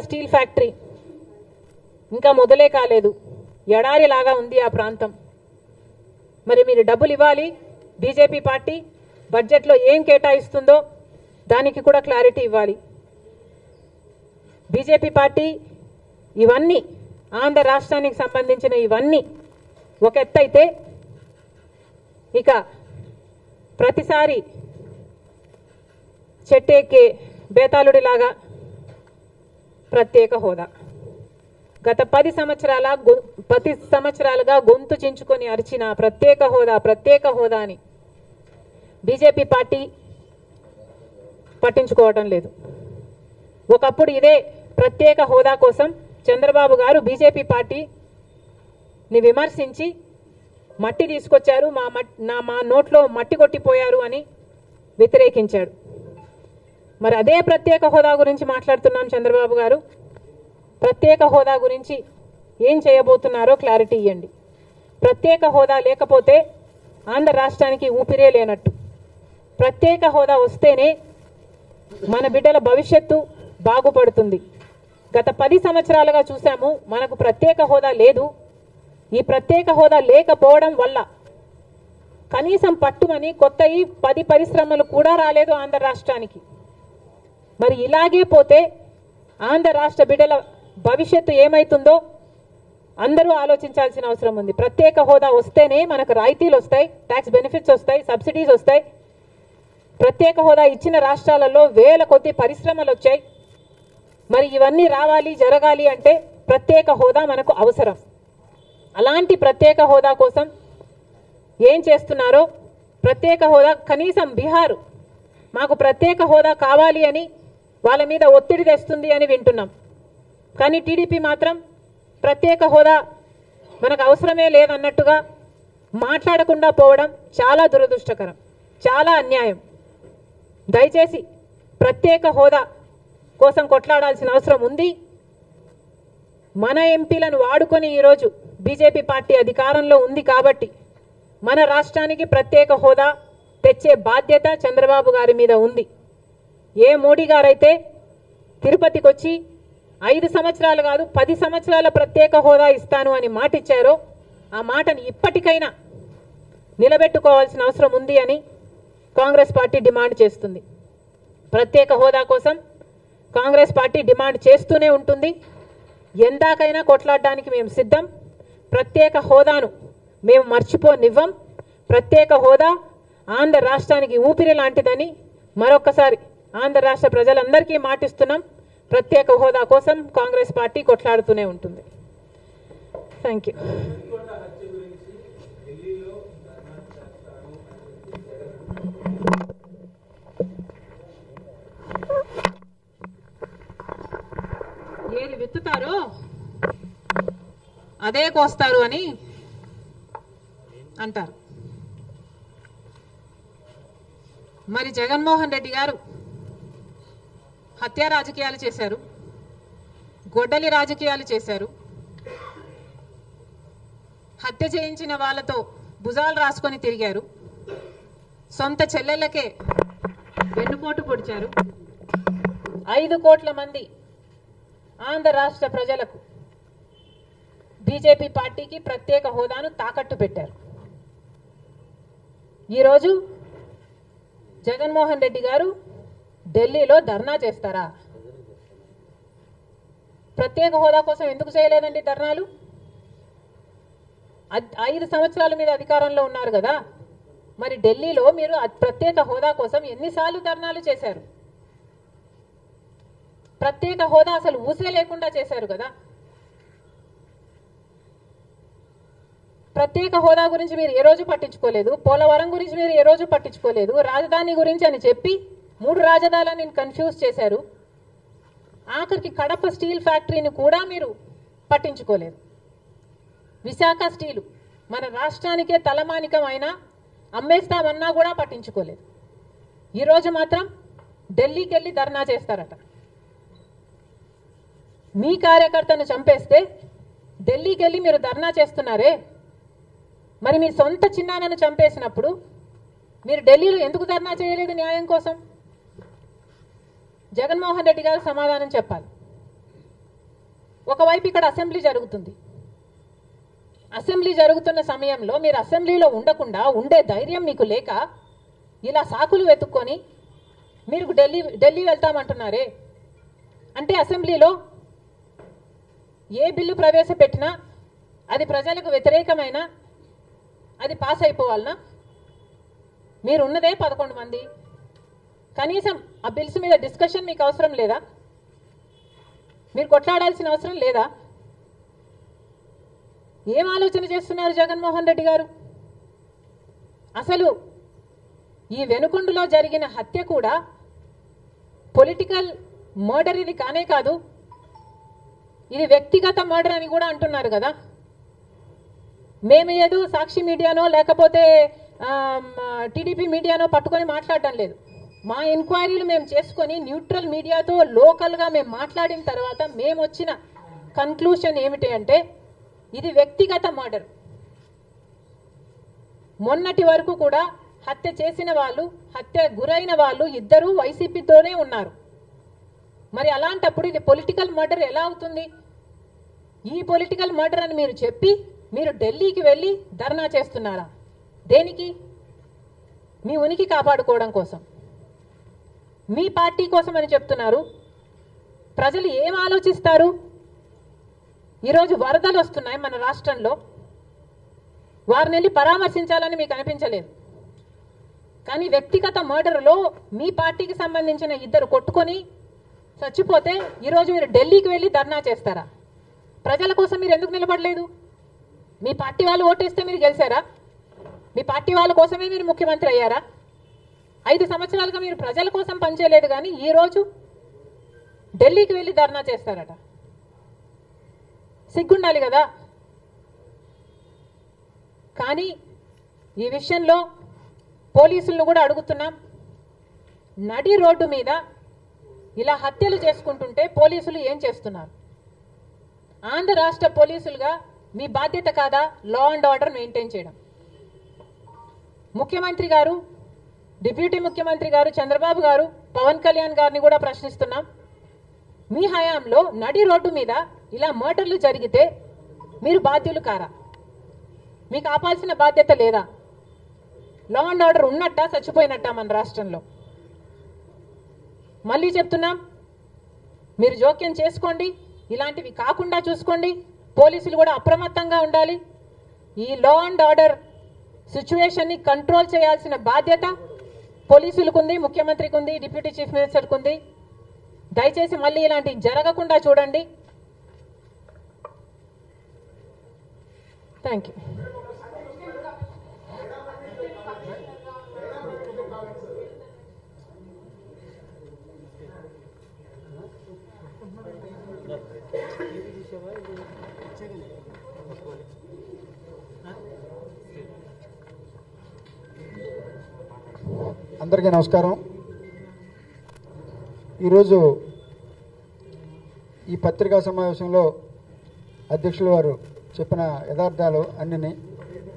Steel factory ఇంకా మొదలే కాలేదు, ఎడారి లాగా ఉంది ఆ ప్రాంతం. మరి మీరు డబ్బులు ఇవ్వాలి. బీజేపీ పార్టీ బడ్జెట్లో ఏం కేటాయిస్తుందో దానికి కూడా క్లారిటీ ఇవ్వాలి. బీజేపీ పార్టీ ఇవన్నీ ఆంధ్ర రాష్ట్రానికి సంబంధించిన ఇవన్నీ ఒక ఎత్తైతే, ఇక ప్రతిసారి చెట్టెక్కే బేతాళుడిలాగా ప్రత్యేక హోదా గత 10 సంవత్సరాలుగా గొంతు చించుకొని అరిచిన ప్రత్యేక హోదా అని బీజేపీ పార్టీ పట్టించుకోవడం లేదు. ఒకప్పుడు ఇదే ప్రత్యేక హోదా కోసం చంద్రబాబు గారు బీజేపీ పార్టీని విమర్శించి మట్టి తీసుకొచ్చారు, మా నోట్లో మట్టి కొట్టిపోయారు అని వ్యతిరేకించాడు. మరి అదే ప్రత్యేక హోదా గురించి మాట్లాడుతున్నాం. చంద్రబాబు గారు ప్రత్యేక హోదా గురించి ఏం చేయబోతున్నారో క్లారిటీ ఇవ్వండి. ప్రత్యేక హోదా లేకపోతే ఆంధ్ర రాష్ట్రానికి ఊపిరే లేనట్టు. ప్రత్యేక హోదా వస్తేనే మన బిడ్డల భవిష్యత్తు బాగుపడుతుంది. గత 10 సంవత్సరాలుగా చూసాము, మనకు ప్రత్యేక హోదా లేదు. ఈ ప్రత్యేక హోదా లేకపోవడం వల్ల కనీసం పట్టుమని కొత్తవి 10 పరిశ్రమలు కూడా రాలేదు ఆంధ్ర రాష్ట్రానికి. మరి ఇలాగే పోతే ఆంధ్ర రాష్ట్ర బిడ్డల భవిష్యత్తు ఏమైతుందో అందరూ ఆలోచించాల్సిన అవసరం ఉంది. ప్రత్యేక హోదా వస్తేనే మనకు రాయితీలు వస్తాయి, ట్యాక్స్ బెనిఫిట్స్ వస్తాయి, సబ్సిడీస్ వస్తాయి. ప్రత్యేక హోదా ఇచ్చిన రాష్ట్రాలలో వేల కొద్ది పరిశ్రమలు వచ్చాయి. మరి ఇవన్నీ రావాలి, జరగాలి అంటే ప్రత్యేక హోదా మనకు అవసరం. అలాంటి ప్రత్యేక హోదా కోసం ఏం చేస్తున్నారో, ప్రత్యేక హోదా కనీసం బీహార్ మాకు ప్రత్యేక హోదా కావాలి అని వాళ్ళ మీద ఒత్తిడి తెస్తుంది అని వింటున్నాం. కానీ టీడీపీ మాత్రం ప్రత్యేక హోదా మనకు అవసరమే లేదన్నట్టుగా మాట్లాడకుండా పోవడం చాలా దురదృష్టకరం, చాలా అన్యాయం. దయచేసి ప్రత్యేక హోదా కోసం కొట్లాడాల్సిన అవసరం ఉంది. మన ఎంపీలను వాడుకొని ఈరోజు బీజేపీ పార్టీ అధికారంలో ఉంది కాబట్టి మన రాష్ట్రానికి ప్రత్యేక హోదా తెచ్చే బాధ్యత చంద్రబాబు గారి మీద ఉంది. ఏ మోడీ గారైతే తిరుపతికి వచ్చి 5 సంవత్సరాలు కాదు 10 సంవత్సరాల ప్రత్యేక హోదా ఇస్తాను అని మాట ఇచ్చారో ఆ మాటని ఇప్పటికైనా నిలబెట్టుకోవాల్సిన అవసరం ఉంది అని కాంగ్రెస్ పార్టీ డిమాండ్ చేస్తుంది. ప్రత్యేక హోదా కోసం కాంగ్రెస్ పార్టీ డిమాండ్ చేస్తూనే ఉంటుంది. ఎందాకైనా కొట్లాడడానికి మేము సిద్ధం. ప్రత్యేక హోదాను మేము మర్చిపోనివ్వం. ప్రత్యేక హోదా ఆంధ్ర రాష్ట్రానికి ఊపిరి లాంటిదని మరొకసారి ఆంధ్ర రాష్ట్ర ప్రజలందరికీ మాటిస్తున్నాం. ప్రత్యేక హోదా కోసం కాంగ్రెస్ పార్టీ కొట్లాడుతూనే ఉంటుంది. Thank you. ఏది విత్తుతారో అదే కోస్తారు అని అంటారు. మరి జగన్మోహన్ రెడ్డి గారు హత్య రాజకీయాలు చేశారు, గొడ్డలి రాజకీయాలు చేశారు. హత్య చేయించిన వాళ్ళతో భుజాలు రాసుకొని తిరిగారు. సొంత చెల్లెళ్ళకే వెన్నుపోటు పొడిచారు. 5 కోట్ల మంది ఆంధ్ర రాష్ట్ర ప్రజలకు బీజేపీ పార్టీకి ప్రత్యేక హోదాను తాకట్టు పెట్టారు. ఈరోజు జగన్మోహన్ రెడ్డి గారు ఢిల్లీలో ధర్నా చేస్తారా? ప్రత్యేక హోదా కోసం ఎందుకు చేయలేదండి ధర్నాలు? 5 సంవత్సరాల మీద అధికారంలో ఉన్నారు కదా. మరి ఢిల్లీలో మీరు ప్రత్యేక హోదా కోసం ఎన్నిసార్లు ధర్నాలు చేశారు? ప్రత్యేక హోదా అసలు ఊసే లేకుండా చేశారు కదా. ప్రత్యేక హోదా గురించి మీరు ఏ రోజు పట్టించుకోలేదు. పోలవరం గురించి మీరు ఏ రోజు పట్టించుకోలేదు. రాజధాని గురించి అని చెప్పి 3 రాజధానులను కన్ఫ్యూజ్ చేశారు. ఆఖరికి కడప స్టీల్ ఫ్యాక్టరీని కూడా మీరు పట్టించుకోలేదు. విశాఖ స్టీలు మన రాష్ట్రానికే తలమానికం అయినా అమ్మేస్తామన్నా కూడా పట్టించుకోలేదు. ఈరోజు మాత్రం ఢిల్లీకి వెళ్ళి ధర్నా చేస్తారట. మీ కార్యకర్తను చంపేస్తే ఢిల్లీకి వెళ్ళి మీరు ధర్నా చేస్తున్నారే, మరి మీ సొంత చిన్నాన్నను చంపేసినప్పుడు మీరు ఢిల్లీలో ఎందుకు ధర్నా చేయలేదు న్యాయం కోసం? జగన్మోహన్ రెడ్డి గారు సమాధానం చెప్పాలి. ఒకవైపు ఇక్కడ అసెంబ్లీ జరుగుతుంది. అసెంబ్లీ జరుగుతున్న సమయంలో మీరు అసెంబ్లీలో ఉండకుండా ఉండే ధైర్యం మీకు లేక ఇలా సాకులు వెతుక్కొని మీరు ఢిల్లీ వెళ్తామంటున్నారే. అంటే అసెంబ్లీలో ఏ బిల్లు ప్రవేశపెట్టినా అది ప్రజలకు వ్యతిరేకమైన అది పాస్ అయిపోవాలనా? మీరు ఉన్నదే 11 మంది. కనీసం ఆ బిల్స్ మీద డిస్కషన్ మీకు అవసరం లేదా? మీరు కొట్లాడాల్సిన అవసరం లేదా? ఏం ఆలోచన చేస్తున్నారు జగన్మోహన్ రెడ్డి గారు? అసలు ఈ వెనుకొండలో జరిగిన హత్య కూడా పొలిటికల్ మర్డర్ ఇది కానే కాదు, ఇది వ్యక్తిగత మర్డర్ అని కూడా అంటున్నారు కదా. మేము ఏదో సాక్షి మీడియానో లేకపోతే టీడీపీ మీడియానో పట్టుకొని మాట్లాడడం లేదు. మా ఎంక్వైరీలు మేము చేసుకొని న్యూట్రల్ మీడియాతో లోకల్గా మేము మాట్లాడిన తర్వాత మేము వచ్చిన కన్క్లూషన్ ఏమిటి అంటే ఇది వ్యక్తిగత మర్డర్. మొన్నటి వరకు కూడా హత్య చేసిన వాళ్ళు, హత్య గురైన వాళ్ళు ఇద్దరూ వైసీపీతోనే ఉన్నారు. మరి అలాంటప్పుడు ఇది పొలిటికల్ మర్డర్ ఎలా అవుతుంది? ఈ పొలిటికల్ మర్డర్ అని మీరు చెప్పి మీరు ఢిల్లీకి వెళ్ళి ధర్నా చేస్తున్నారా? దేనికి? మీ ఉనికి కాపాడుకోవడం కోసం, మీ పార్టీ కోసం అని చెప్తున్నారు. ప్రజలు ఏం ఆలోచిస్తారు? ఈరోజు వరదలు వస్తున్నాయి మన రాష్ట్రంలో, వారిని వెళ్ళి పరామర్శించాలని మీకు అనిపించలేదు. కానీ వ్యక్తిగత మర్డర్లో మీ పార్టీకి సంబంధించిన ఇద్దరు కొట్టుకొని చచ్చిపోతే ఈరోజు మీరు ఢిల్లీకి వెళ్ళి ధర్నా చేస్తారా? ప్రజల కోసం మీరు ఎందుకు నిలబడలేదు? మీ పార్టీ వాళ్ళు ఓటేస్తే మీరు గెలిచారా? మీ పార్టీ వాళ్ళ కోసమే మీరు ముఖ్యమంత్రి అయ్యారా? 5 సంవత్సరాలుగా మీరు ప్రజల కోసం పనిచేయలేదు, కానీ ఈరోజు ఢిల్లీకి వెళ్ళి ధర్నా చేస్తారట. సిగ్గుండాలి కదా. కానీ ఈ విషయంలో పోలీసులను కూడా అడుగుతున్నాం. నడి రోడ్డు మీద ఇలా హత్యలు చేసుకుంటుంటే పోలీసులు ఏం చేస్తున్నారు? ఆంధ్ర రాష్ట్ర పోలీసులుగా మీ బాధ్యత కాదా లా అండ్ ఆర్డర్ మెయింటైన్ చేయడం? ముఖ్యమంత్రి గారు, డిప్యూటీ ముఖ్యమంత్రి గారు చంద్రబాబు గారు, పవన్ కళ్యాణ్ గారిని కూడా ప్రశ్నిస్తున్నాం. మీ హయాంలో నడి రోడ్డు మీద ఇలా మర్డర్లు జరిగితే మీరు బాధ్యులు కారా? మీకు ఆపాల్సిన బాధ్యత లేదా? లా అండ్ ఆర్డర్ ఉన్నట్టా చచ్చిపోయినట్టా మన రాష్ట్రంలో? మళ్ళీ చెప్తున్నాం, మీరు జోక్యం చేసుకోండి, ఇలాంటివి కాకుండా చూసుకోండి. పోలీసులు కూడా అప్రమత్తంగా ఉండాలి. ఈ లా అండ్ ఆర్డర్ సిచ్యువేషన్ని కంట్రోల్ చేయాల్సిన బాధ్యత పోలీసులకు ఉంది, ముఖ్యమంత్రికి ఉంది, డిప్యూటీ చీఫ్ మినిస్టర్కి ఉంది. దయచేసి మళ్ళీ ఇలాంటివి జరగకుండా చూడండి. Thank you. అందరికీ నమస్కారం. ఈరోజు ఈ పత్రికా సమావేశంలో అధ్యక్షుల వారు చెప్పిన యథార్థాలు అన్నిని